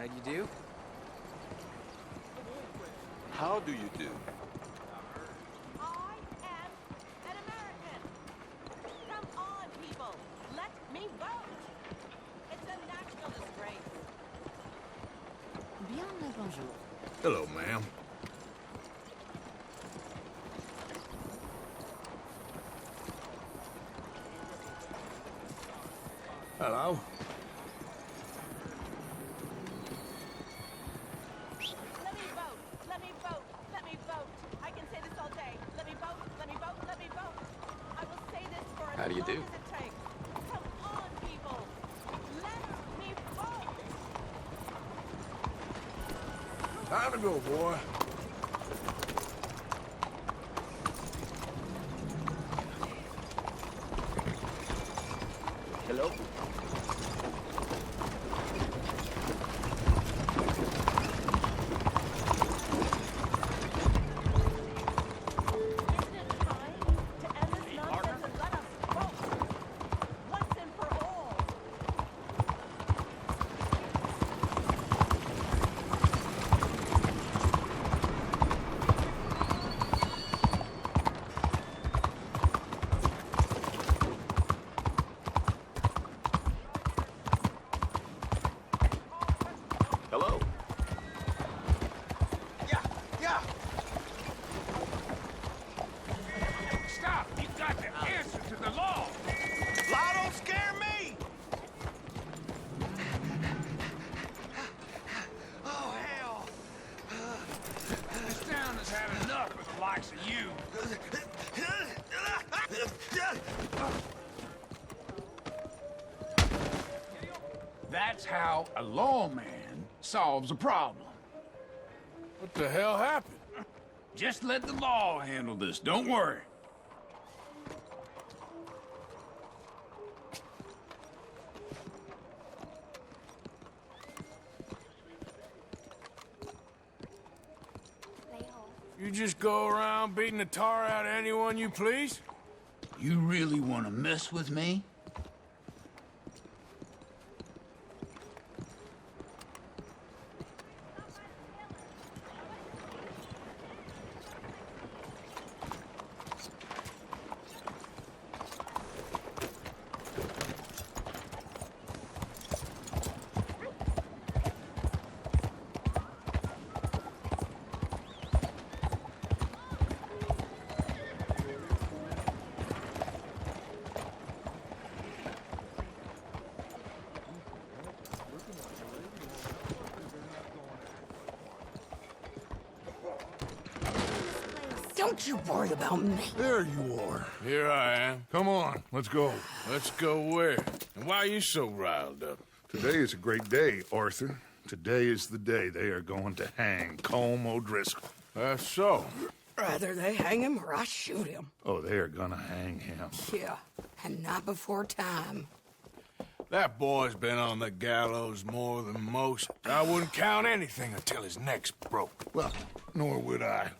How do you do? How do you do? I am an American. Come on, people. Let me vote. It's a national disgrace. Bien le bonjour. Hello, ma'am. Hello. Let me vote. Let me vote. Let me vote. I can say this all day. Let me vote. Let me vote. Let me vote. I will say this for as How do you long do? as it takes. Come on, people. Let me vote. Time to go, boy. Hello? Isn't it time to end this nonsense and let us vote? Once and for all. Hello? Yeah. Stop! You got to answer to the law! Law don't scare me! Oh, hell! This town has had enough of the likes of you. That's how a lawman solves a problem. What the hell happened? Just let the law handle this, don't worry. You just go around beating the tar out of anyone you please? You really want to mess with me? Don't you worry about me. There you are. Here I am. Come on, let's go. Let's go where? And why are you so riled up? Today is a great day, Arthur. Today is the day they are going to hang Colm O'Driscoll. That's so. Rather they hang him or I shoot him. Oh, they are gonna hang him. Yeah, and not before time. That boy's been on the gallows more than most. I wouldn't count anything until his neck's broke. Well, nor would I.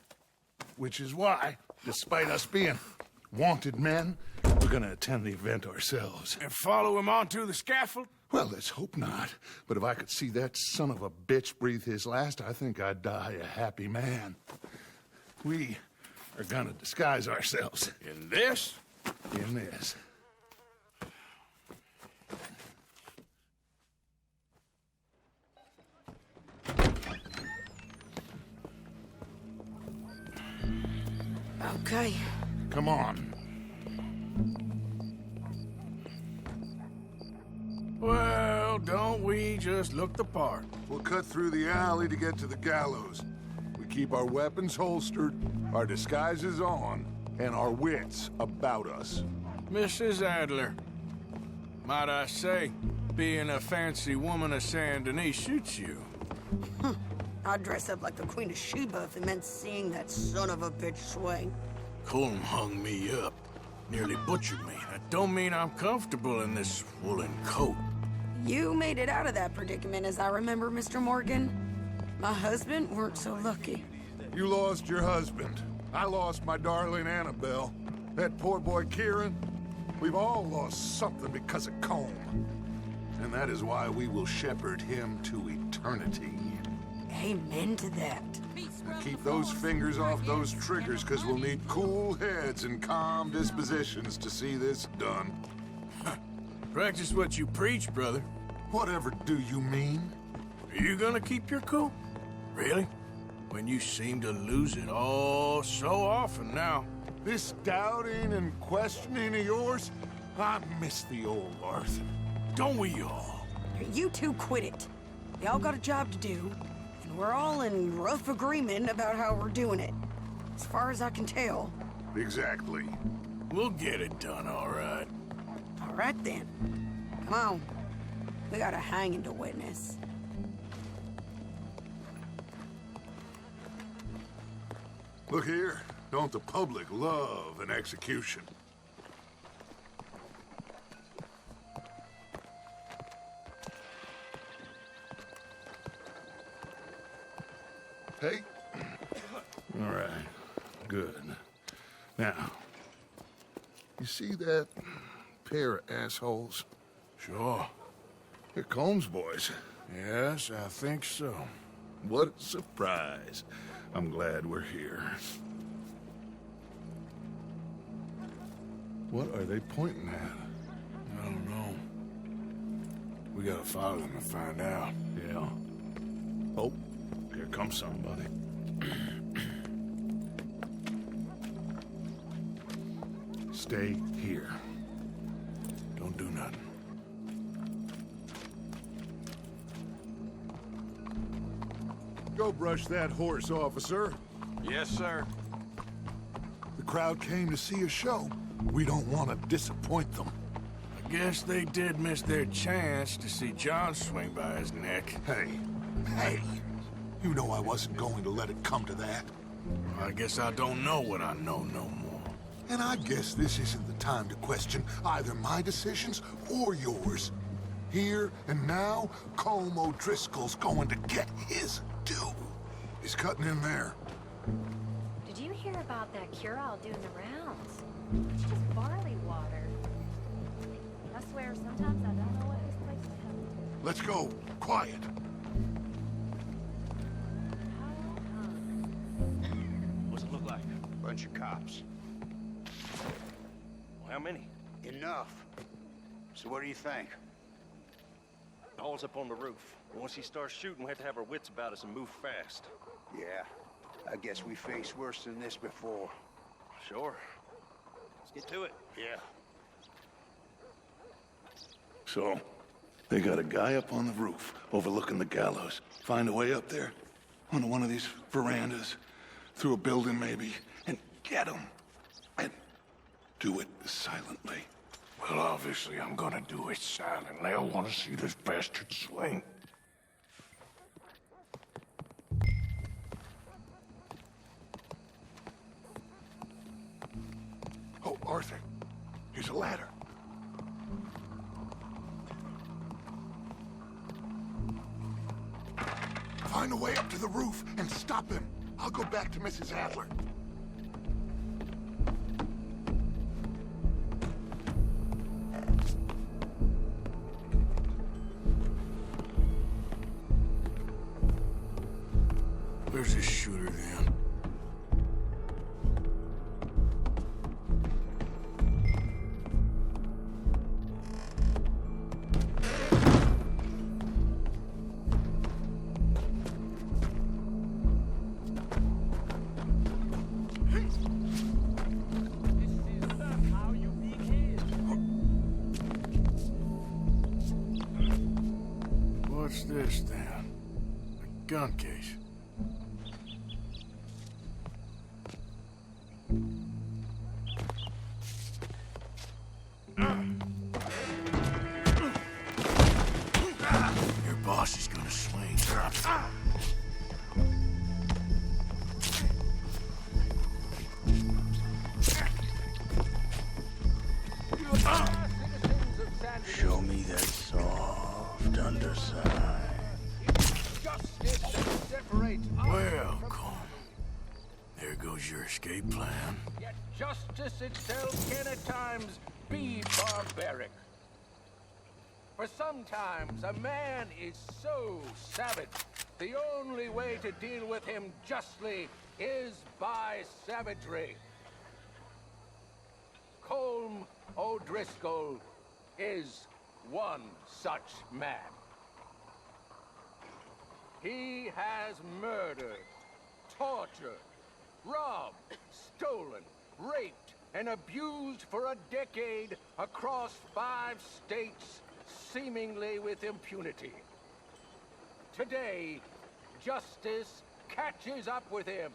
Which is why, despite us being wanted men, we're gonna attend the event ourselves. And follow him onto the scaffold? Well, let's hope not. But if I could see that son of a bitch breathe his last, I think I'd die a happy man. We are gonna disguise ourselves In this? in this. Okay. Come on. Well, don't we just look the part? We'll cut through the alley to get to the gallows. We keep our weapons holstered, our disguises on, and our wits about us. Mrs. Adler, might I say, being a fancy woman of Saint Denis shoots you. I'd dress up like the Queen of Sheba if it meant seeing that son of a bitch swing. Colm hung me up, nearly butchered me. That don't mean I'm comfortable in this woolen coat. You made it out of that predicament, as I remember, Mr. Morgan. My husband weren't so lucky. You lost your husband. I lost my darling Annabelle. That poor boy Kieran. We've all lost something because of Colm. And that is why we will shepherd him to eternity. Amen to that. Now keep those fingers off those triggers, because we'll need cool heads and calm dispositions to see this done. Practice what you preach, brother. Whatever do you mean? Are you gonna keep your cool? Really? When you seem to lose it all so often now. This doubting and questioning of yours, I miss the old Arthur. Don't we all? You two quit it. Y'all got a job to do, and we're all in rough agreement about how we're doing it. As far as I can tell. Exactly. We'll get it done, all right. All right then. Come on. We got a hanging to witness. Look here. Don't the public love an execution? Hey? All right. Good. Now, you see that pair of assholes? Sure. They're Combs boys. Yes, I think so. What a surprise. I'm glad we're here. What are they pointing at? I don't know. We gotta follow them and find out. Yeah. Oh, here comes somebody. Stay here. Don't do nothing. Go brush that horse, officer. Yes, sir. The crowd came to see a show. We don't want to disappoint them. I guess they did miss their chance to see John swing by his neck. Hey, you know I wasn't going to let it come to that. I guess I don't know what I know no more. And I guess this isn't the time to question either my decisions or yours. Here and now, Colm O'Driscoll's going to get his due. He's cutting in there. Did you hear about that cure-all doing the rounds? It's just barley water. I swear, sometimes I don't know what this place is coming to. Let's go. Quiet. What's it look like? Bunch of cops. Well, how many? Enough. So what do you think? Hall's up on the roof. Once he starts shooting, we have to have our wits about us and move fast. Yeah, I guess we faced worse than this before. Sure. Let's get to it. Yeah. So, they got a guy up on the roof overlooking the gallows. Find a way up there, onto one of these verandas, through a building maybe, and get him. And do it silently. Well, obviously, I'm gonna do it silently. I want to see this bastard swing. Oh, Arthur, here's a ladder. Find a way up to the roof and stop him. I'll go back to Mrs. Adler. Where's this shooter then? What's this then? A gun case. Your boss is gonna swing. Show me that soft underside. Well, Colm, there goes your escape plan. Yet justice itself can at times be barbaric. For sometimes a man is so savage, the only way to deal with him justly is by savagery. Colm O'Driscoll is one such man. He has murdered, tortured, robbed, stolen, raped, and abused for a decade across 5 states, seemingly with impunity. Today, justice catches up with him.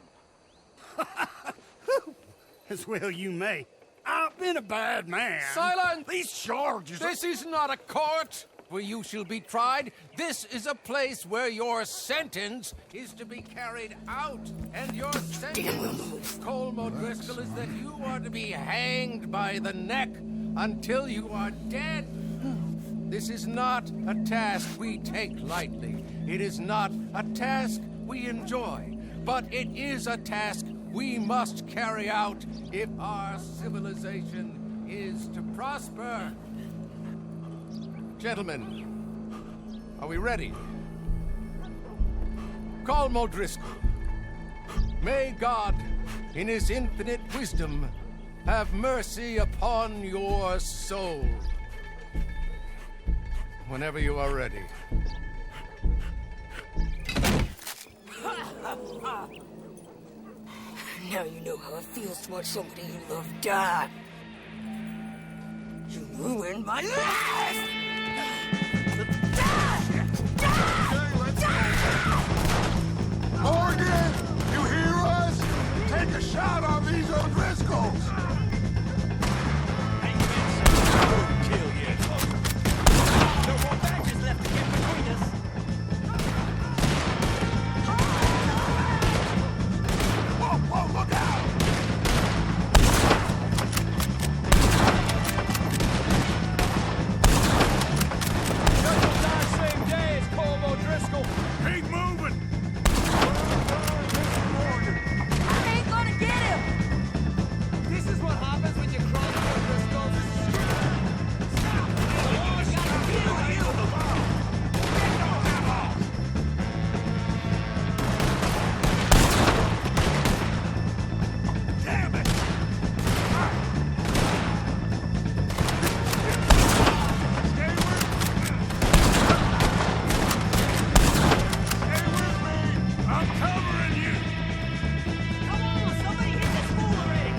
As well you may. I've been a bad man. Silence! These charges... This is not a court where you shall be tried. This is a place where your sentence is to be carried out. And your sentence, Colm O'Driscoll, is that you are to be hanged by the neck until you are dead. This is not a task we take lightly. It is not a task we enjoy. But it is a task we must carry out if our civilization is to prosper. Gentlemen, are we ready? Colm O'Driscoll, may God, in his infinite wisdom, have mercy upon your soul. Whenever you are ready. Now you know how it feels to watch somebody you love die. You ruined my life! Morgan, you hear us? Take a shot on these O'Driscolls. Kill yet. No more badges left to get between us. Whoa, look out! Judge will die same day as Colm O'Driscoll. Keep moving! I ain't gonna get him! This is what happens when you cross O'Driscoll's. Stop! I gotta kill you! Damn it! I'm covering you! Come on, somebody hit this fool already!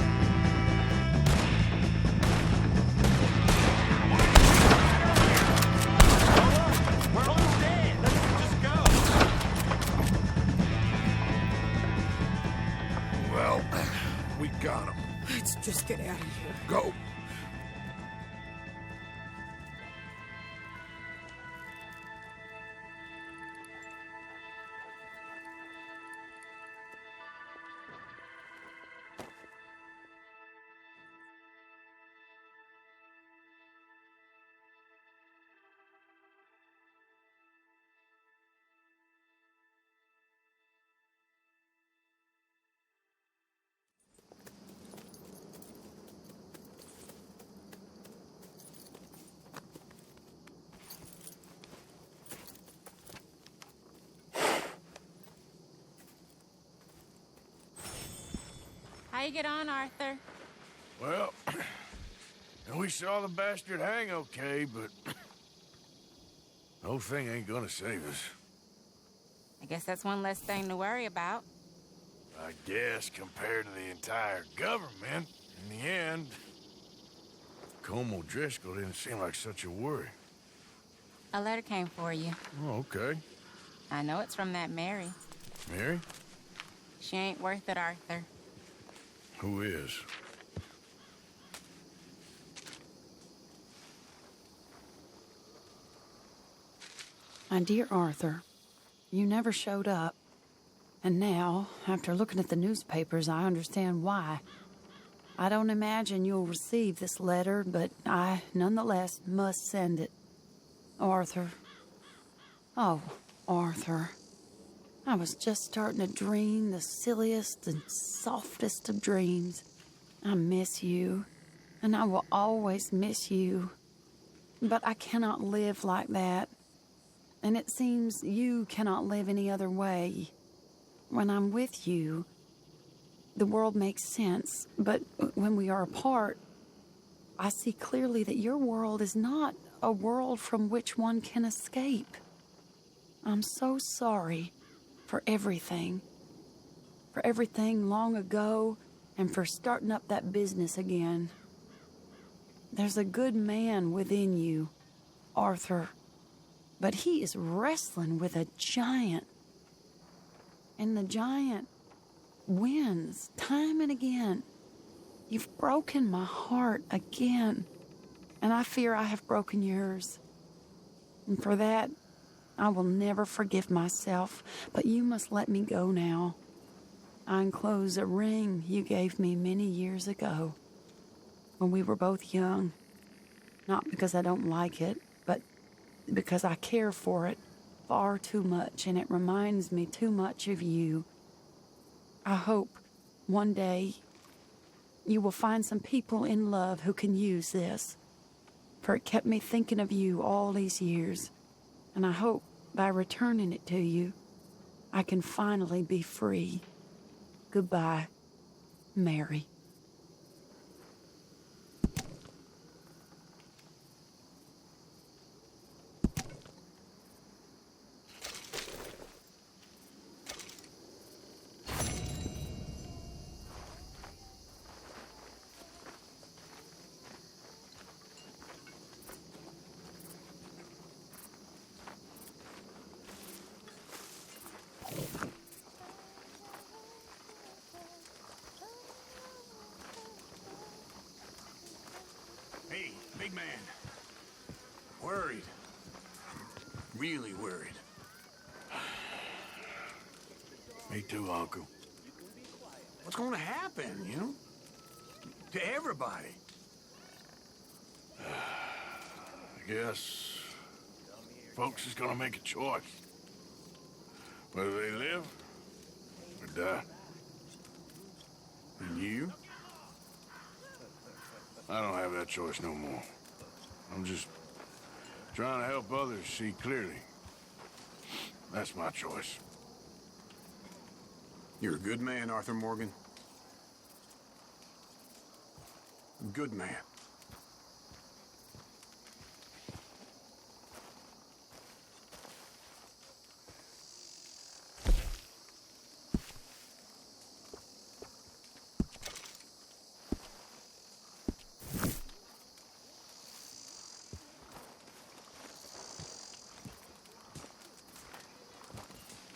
We're almost dead. Let's just go. Well, we got him. Let's just get out of here. Go. How you get on, Arthur? Well, we saw the bastard hang okay, but the whole thing ain't gonna save us. I guess that's one less thing to worry about. I guess compared to the entire government, in the end, Colm O'Driscoll didn't seem like such a worry. A letter came for you. Oh, okay. I know it's from that Mary. Mary? She ain't worth it, Arthur. Who is? My dear Arthur, you never showed up. And now, after looking at the newspapers, I understand why. I don't imagine you'll receive this letter, but I, nonetheless, must send it. Arthur. Oh, Arthur. I was just starting to dream the silliest and softest of dreams. I miss you, and I will always miss you. But I cannot live like that. And it seems you cannot live any other way. When I'm with you, the world makes sense. But when we are apart, I see clearly that your world is not a world from which one can escape. I'm so sorry for everything. For everything long ago, and for starting up that business again. There's a good man within you, Arthur, but he is wrestling with a giant. And the giant wins time and again. You've broken my heart again, and I fear I have broken yours. And for that, I will never forgive myself, but you must let me go now. I enclose a ring you gave me many years ago, when we were both young. Not because I don't like it, but because I care for it far too much, and it reminds me too much of you. I hope one day you will find some people in love who can use this, for it kept me thinking of you all these years, and I hope by returning it to you, I can finally be free. Goodbye, Mary. Hey, big man. Worried. Really worried. Me too, Uncle. What's going to happen, you know? To everybody. I guess folks is gonna make a choice. Whether they live or die. And you? I don't have that choice no more. I'm just trying to help others see clearly. That's my choice. You're a good man, Arthur Morgan. A good man.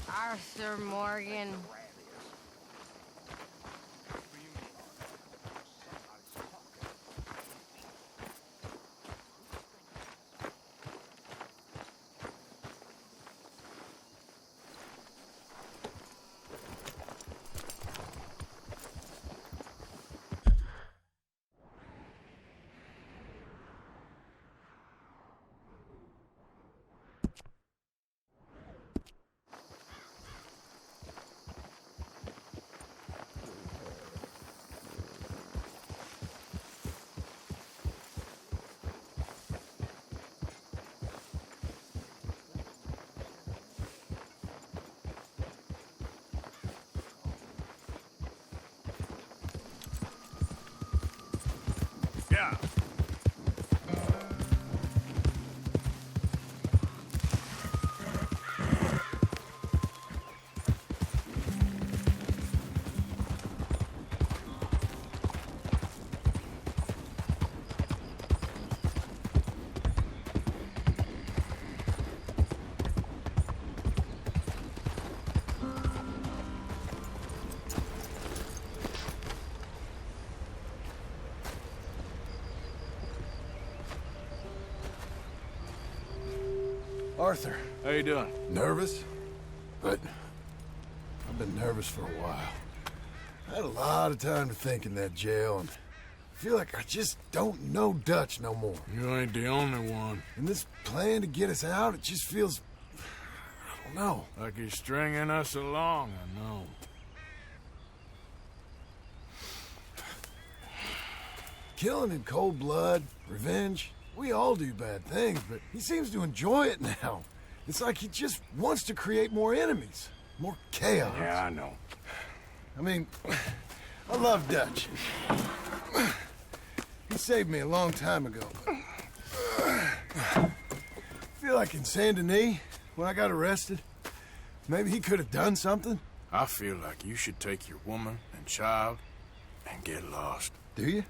Arthur Morgan. Yeah. Arthur. How you doing? Nervous? But I've been nervous for a while. I had a lot of time to think in that jail, and I feel like I just don't know Dutch no more. You ain't the only one. And this plan to get us out, it just feels... I don't know. Like he's stringing us along, I know. Killing in cold blood, revenge, We all do bad things, but he seems to enjoy it now. It's like he just wants to create more enemies, more chaos. Yeah, I know. I mean, I love Dutch. He saved me a long time ago. I feel like in Saint Denis, when I got arrested, maybe he could have done something. I feel like you should take your woman and child and get lost. Do you?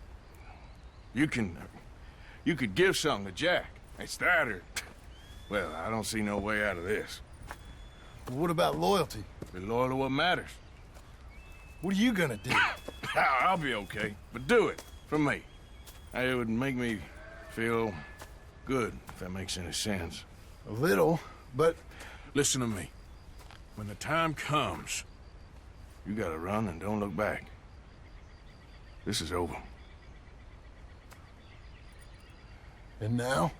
You could give something to Jack. It's that or... Well, I don't see no way out of this. Well, what about loyalty? Be loyal to what matters. What are you gonna do? I'll be okay, but do it for me. It would make me feel good, if that makes any sense. A little, but... Listen to me. When the time comes, you gotta run and don't look back. This is over. And now?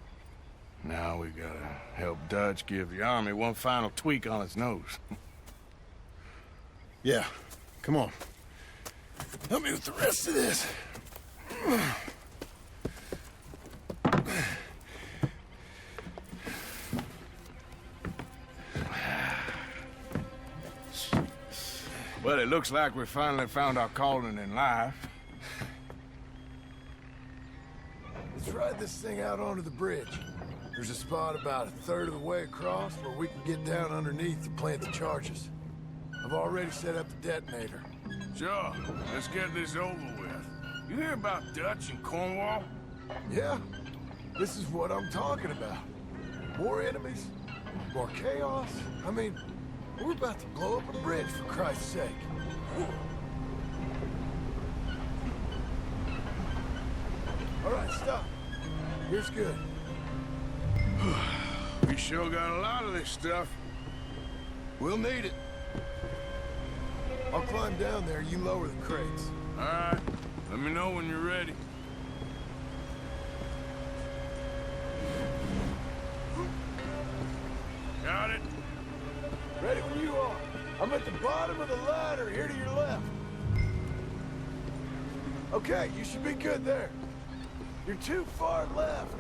Now we gotta help Dutch give the army one final tweak on its nose. Yeah, come on. Help me with the rest of this. Well, it looks like we finally found our calling in life. Let's ride this thing out onto the bridge. There's a spot about a third of the way across where we can get down underneath to plant the charges. I've already set up the detonator. Sure, let's get this over with. You hear about Dutch and Cornwall? Yeah, this is what I'm talking about. More enemies, more chaos. I mean, we're about to blow up a bridge, for Christ's sake. All right, stop. Here's good. We sure got a lot of this stuff. We'll need it. I'll climb down there, you lower the crates. All right, let me know when you're ready. Got it? Ready when you are. I'm at the bottom of the ladder, here to your left. Okay, you should be good there. You're too far left.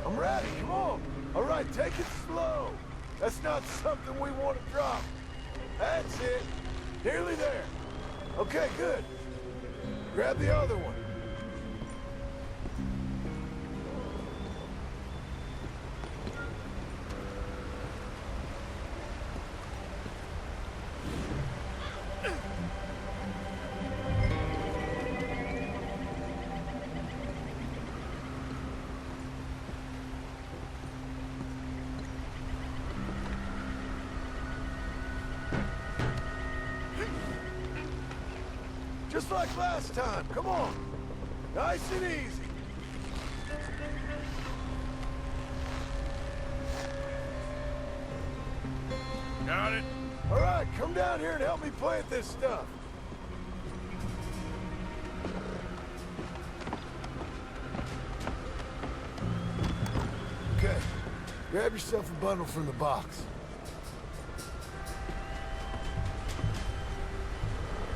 I'm ready, come on. All right, take it slow. That's not something we want to drop. That's it. Nearly there. Okay, good. Grab the other one. Just like last time, come on. Nice and easy. Got it? All right, come down here and help me plant this stuff. Okay, grab yourself a bundle from the box.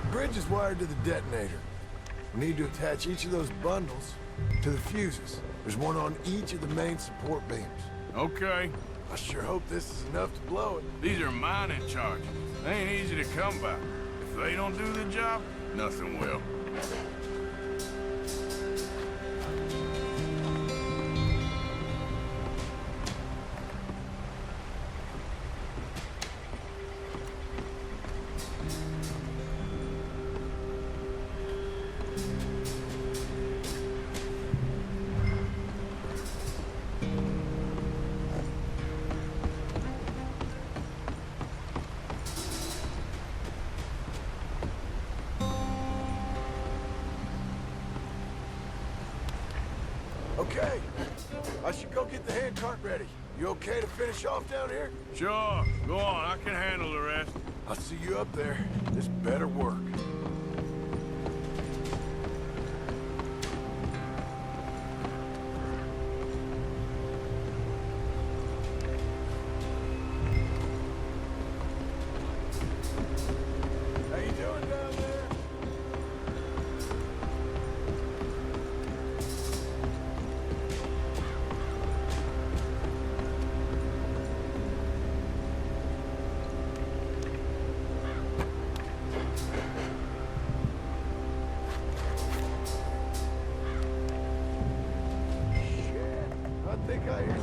The bridge is wired to the detonator. We need to attach each of those bundles to the fuses. There's one on each of the main support beams. Okay. I sure hope this is enough to blow it. These are mining charges. They ain't easy to come by. If they don't do the job, nothing will. Okay, I should go get the handcart ready. You okay to finish off down here? Sure, go on, I can handle the rest. I'll see you up there. This better work.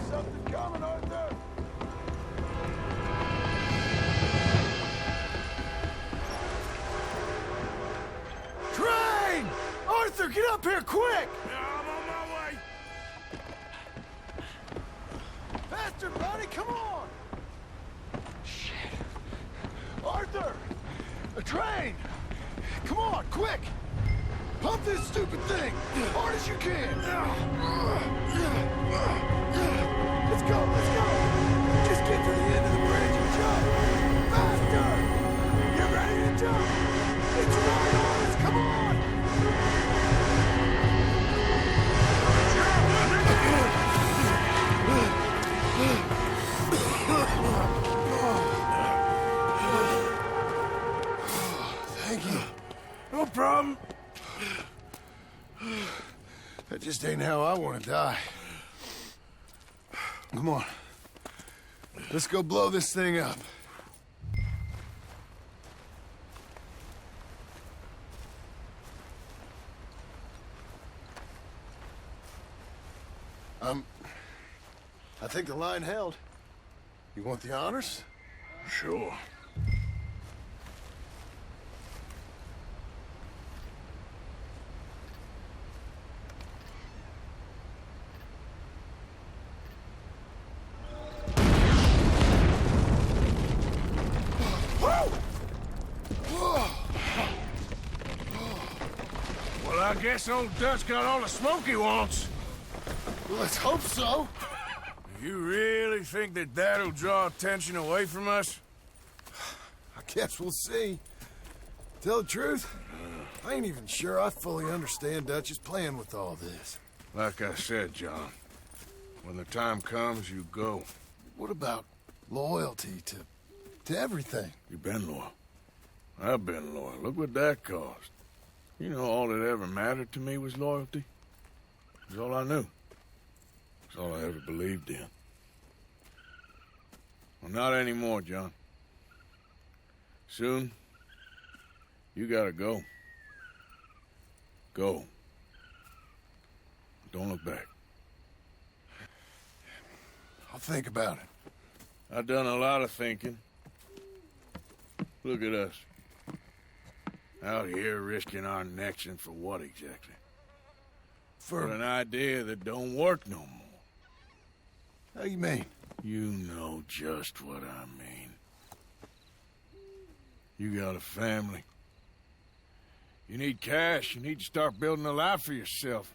something coming, Arthur? Train! Arthur, get up here, quick! I'm on my way. Faster, buddy, come on! Shit. Arthur! A train! Come on, quick! Pump this stupid thing! As hard as you can! Let's go, let's go! Just get to the end of the bridge and jump! Faster! Get ready to jump! It's right on us, come on! Thank you. No problem. That just ain't how I want to die. Come on. Let's go blow this thing up. I think the line held. You want the honors? Sure. Well, I guess old Dutch got all the smoke he wants. Well, let's hope so. You really think that that'll draw attention away from us? I guess we'll see. Tell the truth, I ain't even sure I fully understand Dutch's plan with all this. Like I said, John, when the time comes, you go. What about loyalty to everything? You've been loyal. I've been loyal. Look what that cost. You know, all that ever mattered to me was loyalty. It was all I knew. It's all I ever believed in. Well, not anymore, John. Soon, you gotta go. Go. Don't look back. I'll think about it. I've done a lot of thinking. Look at us. Out here risking our necks, and for what exactly? For an idea that don't work no more. How you mean? You know just what I mean. You got a family. You need cash. You need to start building a life for yourself.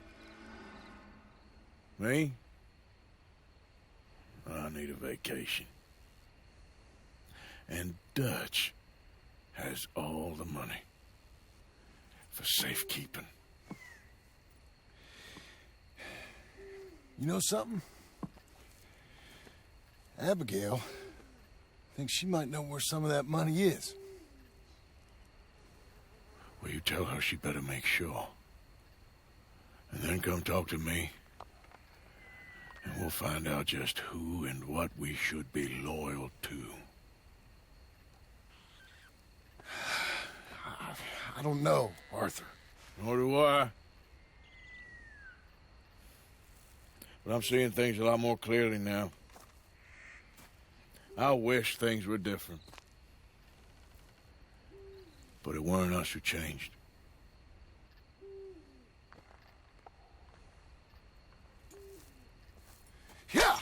Me? I need a vacation. And Dutch has all the money for safekeeping. You know something? Abigail thinks she might know where some of that money is. Well, you tell her she better make sure. And then come talk to me. And we'll find out just who and what we should be loyal to. I don't know, Arthur. Nor do I. But I'm seeing things a lot more clearly now. I wish things were different. But it weren't us who changed. Yeah!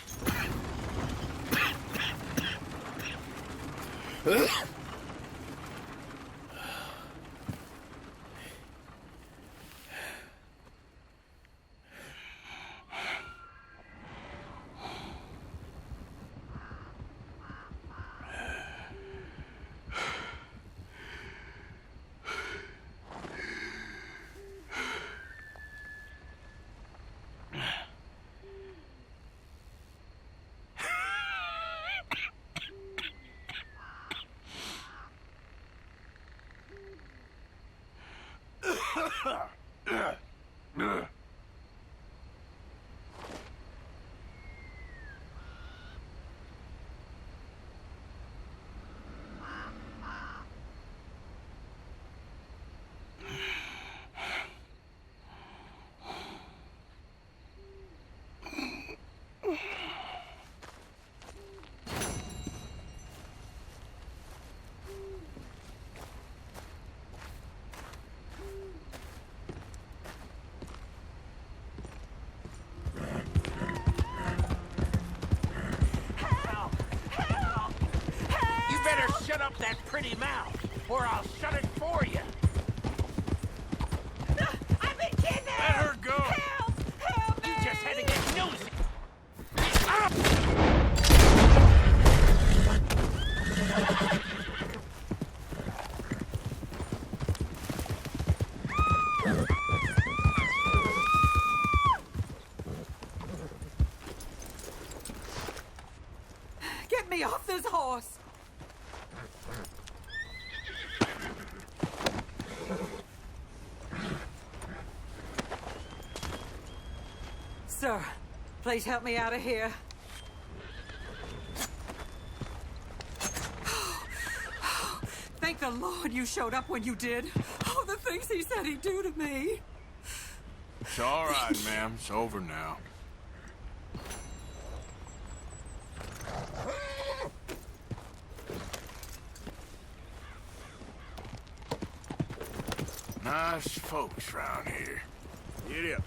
shut up that pretty mouth, or I'll shut it for you. I've been kidnapped! Let her go! Help! Help me! You just had to get nosy. Get me off this horse! Sir, please help me out of here. Thank the Lord you showed up when you did. Oh, the things he said he'd do to me. It's all right, ma'am. It's over now. Nice folks round here. Get up.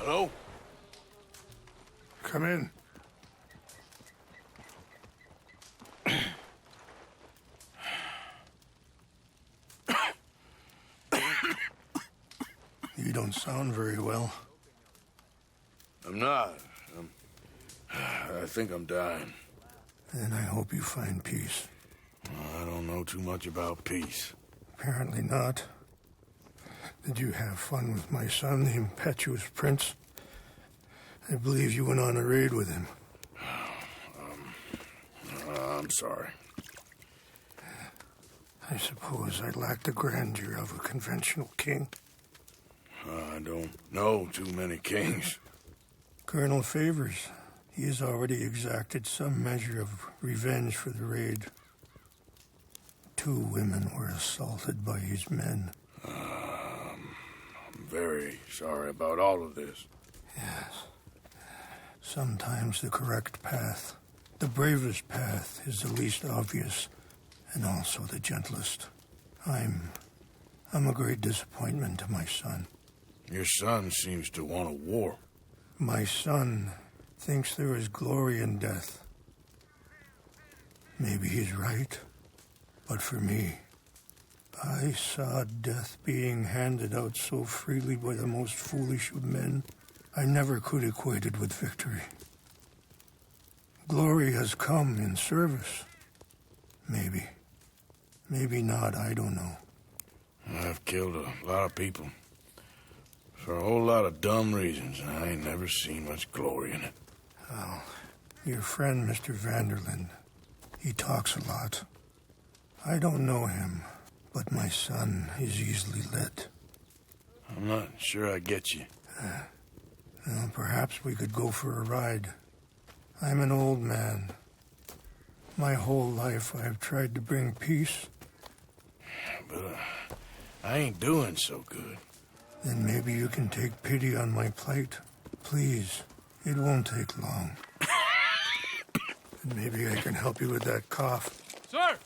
Hello? Come in. You don't sound very well. I'm not. I think I'm dying. Then I hope you find peace. I don't know too much about peace. Apparently not. Did you have fun with my son, the impetuous prince? I believe you went on a raid with him. I'm sorry. I suppose I lack the grandeur of a conventional king. I don't know too many kings. Colonel Favors, he has already exacted some measure of revenge for the raid. 2 women were assaulted by his men. I'm very sorry about all of this. Yes. Sometimes the correct path, the bravest path, is the least obvious and also the gentlest. I'm a great disappointment to my son. Your son seems to want a war. My son thinks there is glory in death. Maybe he's right, but for me, I saw death being handed out so freely by the most foolish of men, I never could equate it with victory. Glory has come in service. Maybe. Maybe not, I don't know. I've killed a lot of people. For a whole lot of dumb reasons, and I ain't never seen much glory in it. Oh, your friend, Mr. Vanderlyn, he talks a lot. I don't know him, but my son is easily led. I'm not sure I get you. Well, perhaps we could go for a ride. I'm an old man. My whole life I have tried to bring peace. But I ain't doing so good. Then maybe you can take pity on my plight. Please, it won't take long. And maybe I can help you with that cough. Sir!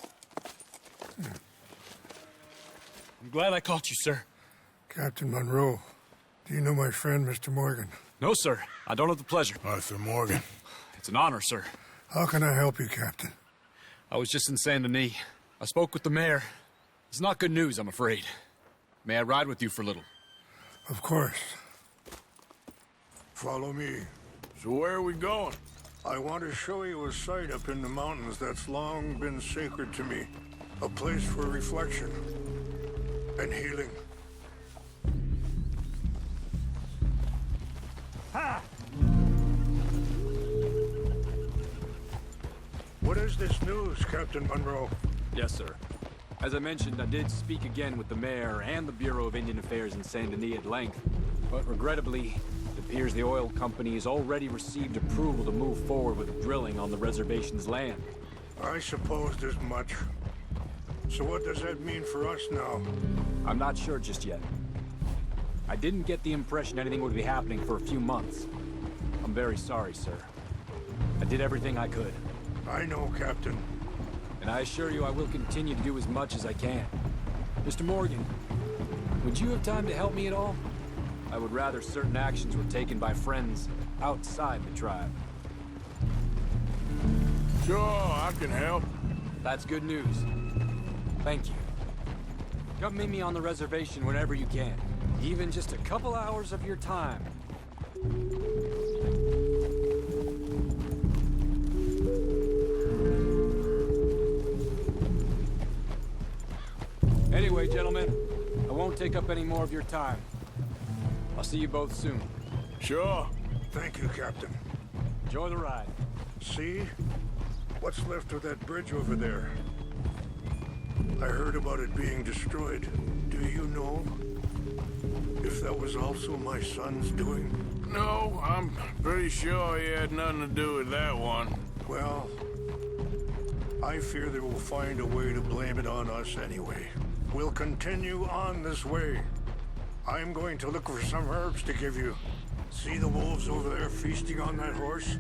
I'm glad I caught you, sir. Captain Monroe, do you know my friend, Mr. Morgan? No, sir. I don't have the pleasure. Arthur Morgan. It's an honor, sir. How can I help you, Captain? I was just in Saint Denis. I spoke with the mayor. It's not good news, I'm afraid. May I ride with you for a little? Of course. Follow me. So where are we going? I want to show you a site up in the mountains that's long been sacred to me. A place for reflection and healing. Ha! What is this news, Captain Monroe? Yes, sir. As I mentioned, I did speak again with the mayor and the Bureau of Indian Affairs in Saint Denis at length. But regrettably, it appears the oil company has already received approval to move forward with drilling on the reservation's land. I supposed as much. So what does that mean for us now? I'm not sure just yet. I didn't get the impression anything would be happening for a few months. I'm very sorry, sir. I did everything I could. I know, Captain. And I assure you I will continue to do as much as I can. Mr. Morgan, would you have time to help me at all? I would rather certain actions were taken by friends outside the tribe. Sure, I can help. That's good news. Thank you. Come meet me on the reservation whenever you can. Even just a couple hours of your time. Anyway, gentlemen, I won't take up any more of your time. I'll see you both soon. Sure. Thank you, Captain. Enjoy the ride. See? What's left of that bridge over there? I heard about it being destroyed. Do you know if that was also my son's doing? No, I'm pretty sure he had nothing to do with that one. Well, I fear they will find a way to blame it on us anyway. We'll continue on this way. I'm going to look for some herbs to give you. See the wolves over there feasting on that horse?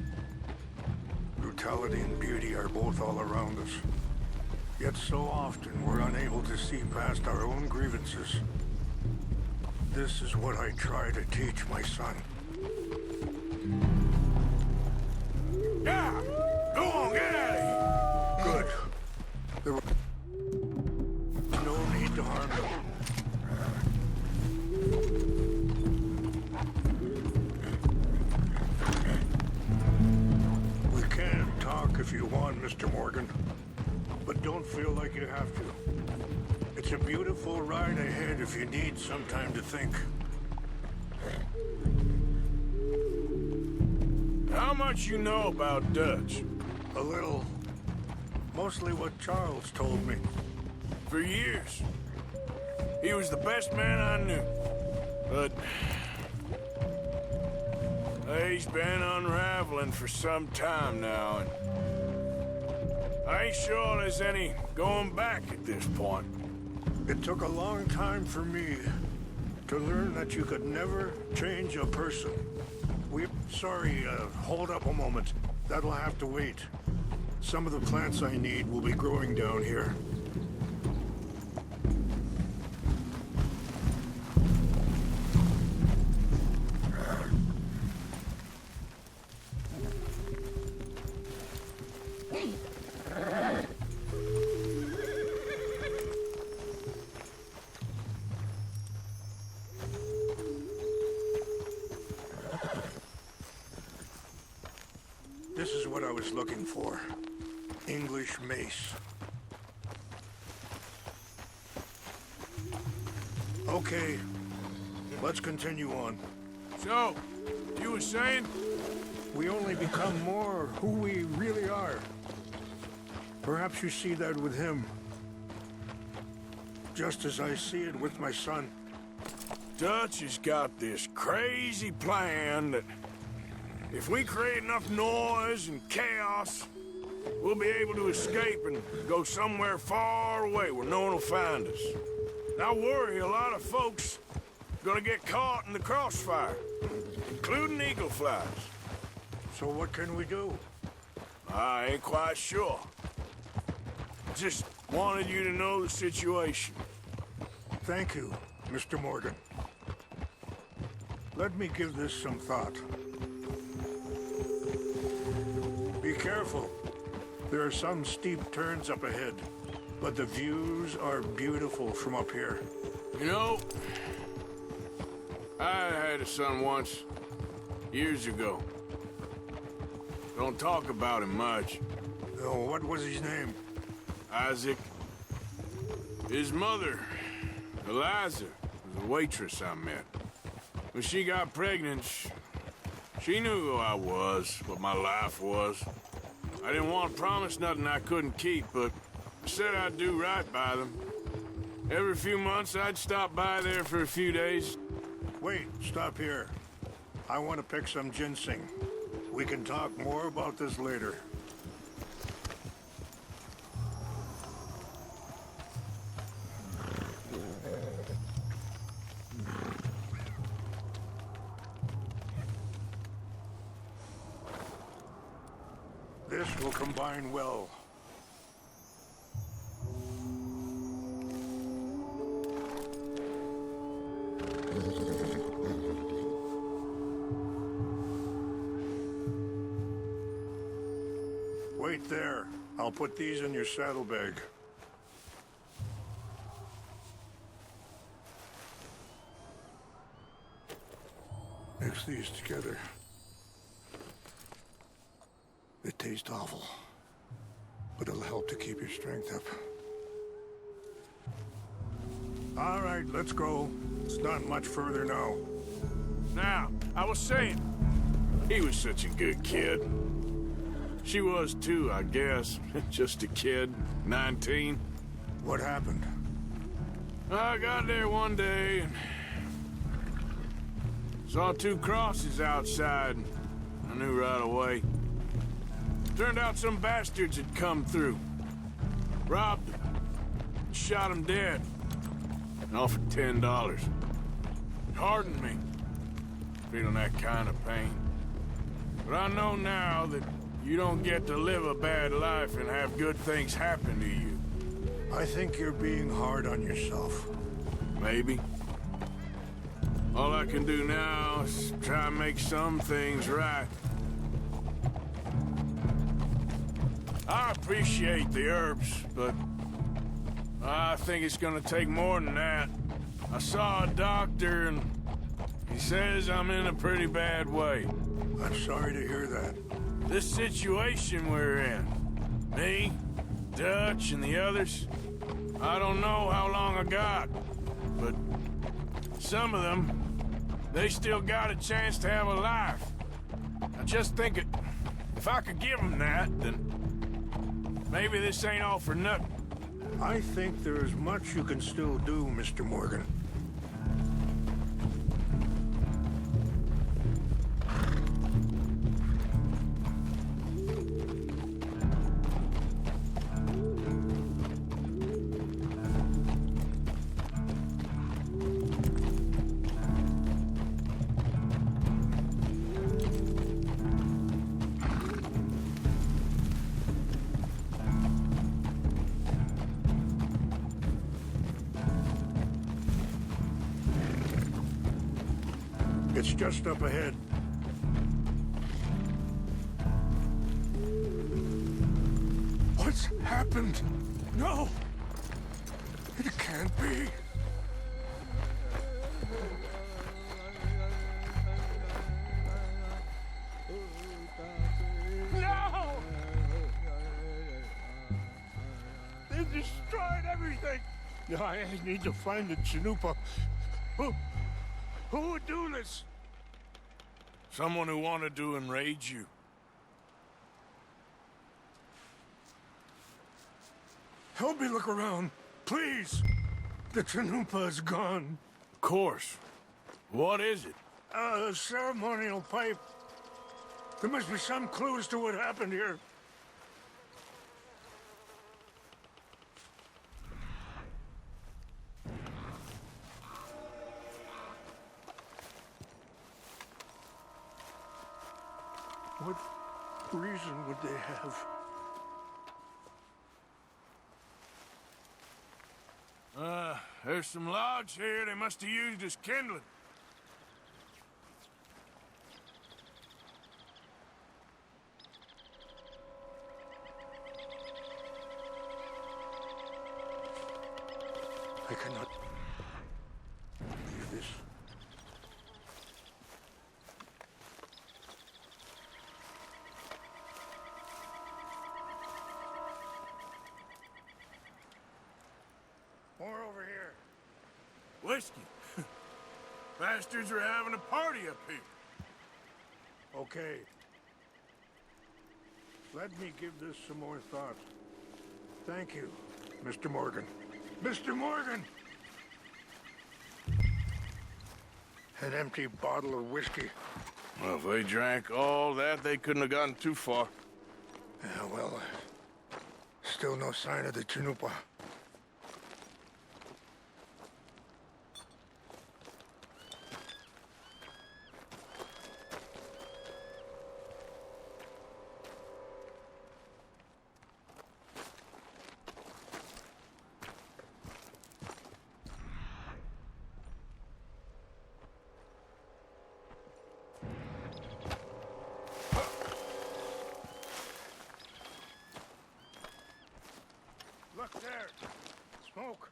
Brutality and beauty are both all around us. Yet so often we're unable to see past our own grievances. This is what I try to teach my son. Yeah! Go on, get out of here! Good. There was no need to harm them. We can talk if you want, Mr. Morgan. But don't feel like you have to. It's a beautiful ride ahead if you need some time to think. How much you know about Dutch? A little. Mostly what Charles told me. For years. He was the best man I knew. But he's been unraveling for some time now, and I ain't sure there's any going back at this point. It took a long time for me to learn that you could never change a person. Sorry, hold up a moment. That'll have to wait. Some of the plants I need will be growing down here. This is what I was looking for. English mace. Okay. Let's continue on. So, you were saying? We only become more who we really are. Perhaps you see that with him. Just as I see it with my son. Dutch has got this crazy plan that if we create enough noise and chaos, we'll be able to escape and go somewhere far away where no one will find us. And I worry a lot of folks are gonna get caught in the crossfire, including eagle flies. So what can we do? I ain't quite sure. Just wanted you to know the situation. Thank you, Mr. Morgan. Let me give this some thought. Be careful. There are some steep turns up ahead, but the views are beautiful from up here. You know, I had a son once, years ago. Don't talk about him much. Oh, what was his name? Isaac. His mother, Eliza, was a waitress I met. When she got pregnant, she knew who I was, what my life was. I didn't want to promise nothing I couldn't keep, but I said I'd do right by them. Every few months, I'd stop by there for a few days. Wait, stop here. I want to pick some ginseng. We can talk more about this later. This will combine well. Wait there. I'll put these in your saddlebag. Mix these together. They taste awful, but it'll help to keep your strength up. All right, let's go. It's not much further now. Now, I was saying, he was such a good kid. She was too, I guess. Just a kid, 19. What happened? I got there one day and saw two crosses outside. I knew right away. Turned out some bastards had come through. Robbed them. Shot them dead. And offered $10. It hardened me. Feeling that kind of pain. But I know now that you don't get to live a bad life and have good things happen to you. I think you're being hard on yourself. Maybe. All I can do now is try and make some things right. I appreciate the herbs, but I think it's gonna take more than that. I saw a doctor and he says I'm in a pretty bad way. I'm sorry to hear that. This situation we're in, me, Dutch, and the others, I don't know how long I got, but some of them, they still got a chance to have a life. I just think if I could give them that, then maybe this ain't all for nothing. I think there is much you can still do, Mr. Morgan. It's just up ahead. What's happened? No! It can't be. No! They destroyed everything! I need to find the 𝗗𝗄𝗱. Who would do this? Someone who wanted to enrage you. Help me look around, please. The 𝗗𝗏𝗱 is gone. Of course. What is it? A ceremonial pipe. There must be some clues to what happened here. What reason would they have? There's some logs here they must have used as kindling. I cannot believe this. More over here. Whiskey. Bastards are having a party up here. Okay. Let me give this some more thought. Thank you, Mr. Morgan. Mr. Morgan! An empty bottle of whiskey. Well, if they drank all that, they couldn't have gotten too far. Yeah, well, still no sign of the 𝗗𝗏𝗱. Look there! Smoke!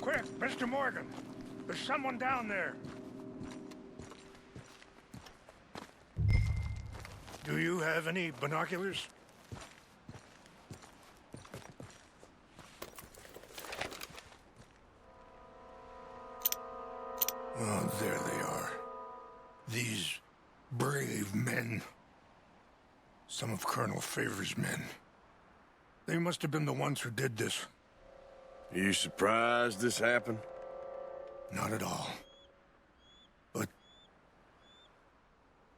Quick, Mr. Morgan! There's someone down there! Do you have any binoculars? Oh, there they are. These brave men. Some of Colonel 𝗲𝗱𝗱's men. They must have been the ones who did this. Are you surprised this happened? Not at all. But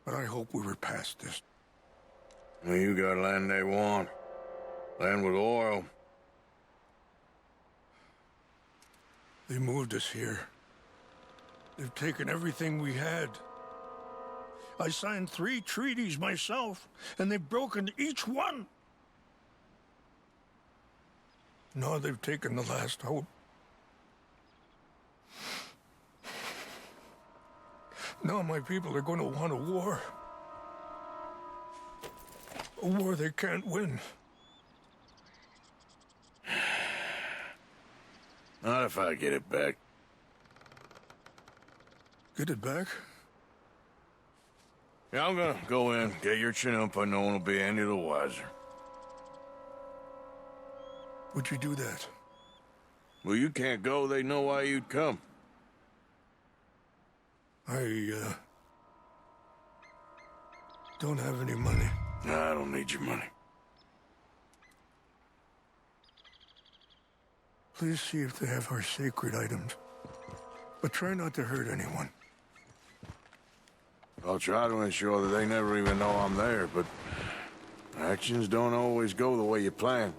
I hope we were past this. Well, you got land they want. Land with oil. They moved us here. They've taken everything we had. I signed 3 treaties myself, and they've broken each one. Now they've taken the last hope. Now my people are going to want a war. A war they can't win. Not if I get it back. Get it back? Yeah, I'm gonna go in, get your 𝗗𝗏𝗱. No one will be any the wiser. Would you do that? Well, you can't go. They know why you'd come. I don't have any money. No, I don't need your money. Please see if they have our sacred items. But try not to hurt anyone. I'll try to ensure that they never even know I'm there, but actions don't always go the way you plan.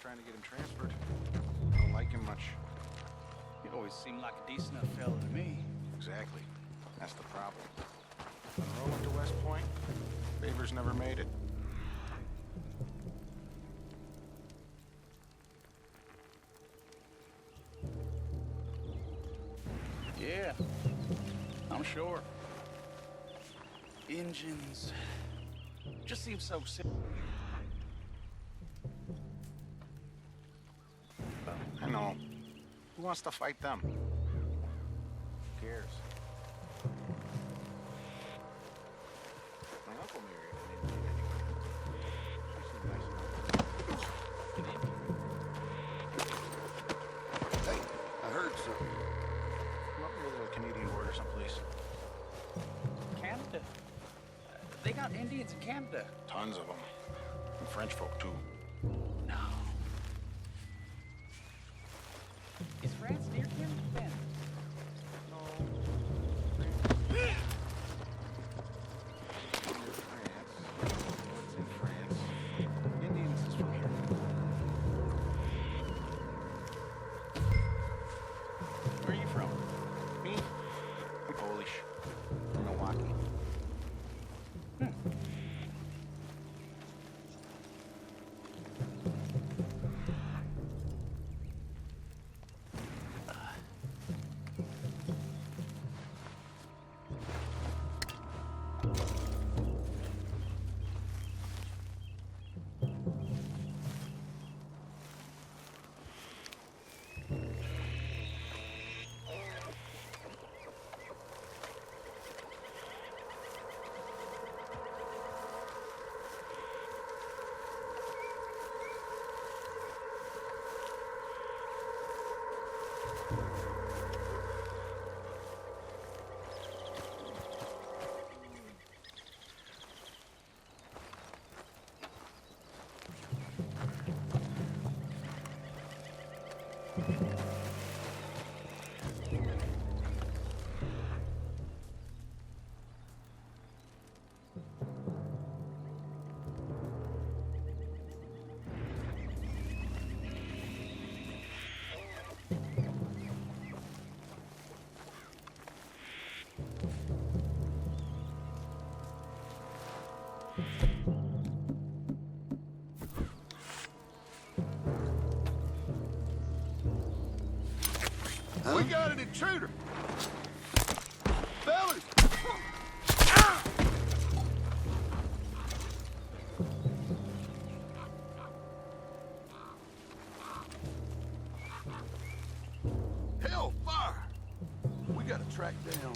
trying to get him transferred. I don't like him much. He always seemed like a decent enough fella to me. Exactly. That's the problem. When Roe went to West Point, Favors never made it. Yeah, I'm sure. Engines just seem so simple. I know. Who wants to fight them? Who cares? My uncle married an Indian anyway. She seemed nice enough. Hey, I heard something. Come up near the Canadian border someplace. Canada? They got Indians in Canada. Tons of them. And French folk, too. No. Is France near Canada then? Where are you from? Me? I'm Polish. From Milwaukee. We got an intruder! Fellas! Hellfire! We gotta track down.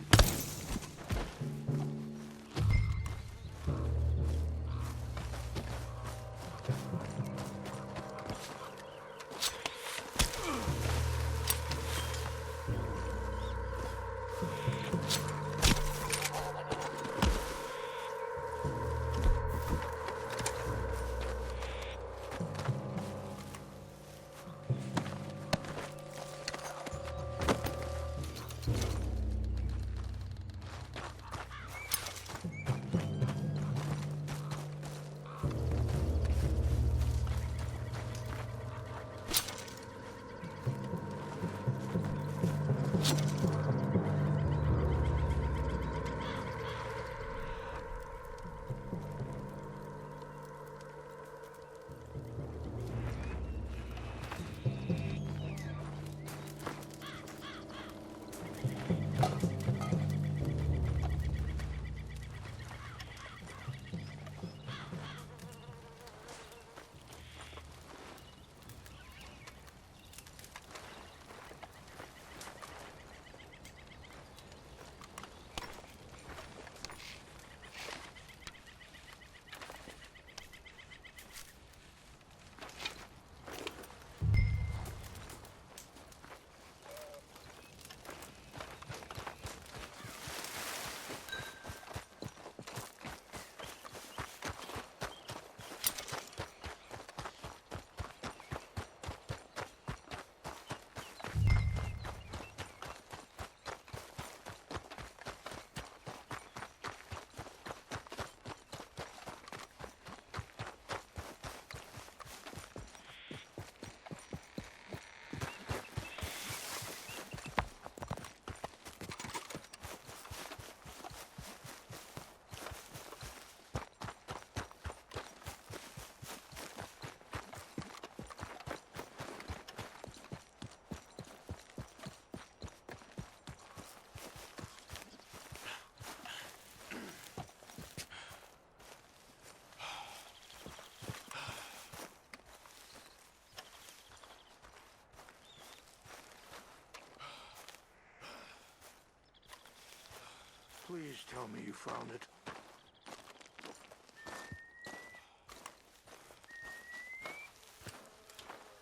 Please tell me you found it.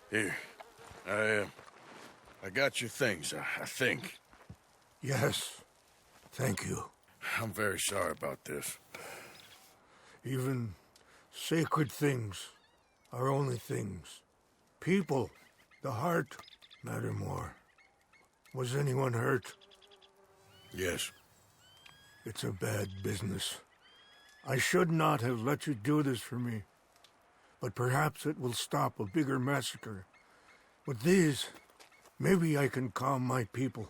Here. I got your things, I think. Yes. Thank you. I'm very sorry about this. Even sacred things are only things. People, the heart, matter more. Was anyone hurt? Yes. It's a bad business. I should not have let you do this for me. But perhaps it will stop a bigger massacre. With these, maybe I can calm my people.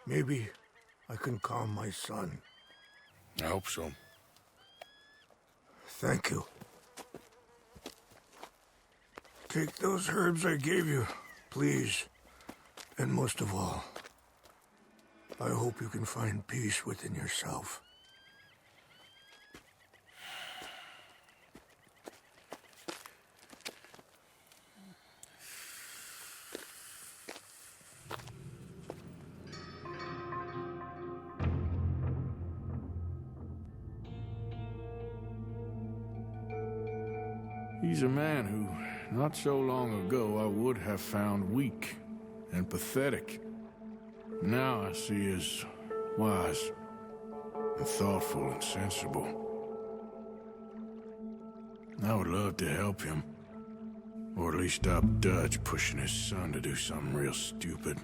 Maybe I can calm my son. I hope so. Thank you. Take those herbs I gave you, please. And most of all, I hope you can find peace within yourself. He's a man who, not so long ago, I would have found weak and pathetic. Now I see as wise and thoughtful and sensible. I would love to help him, or at least stop Dutch pushing his son to do something real stupid.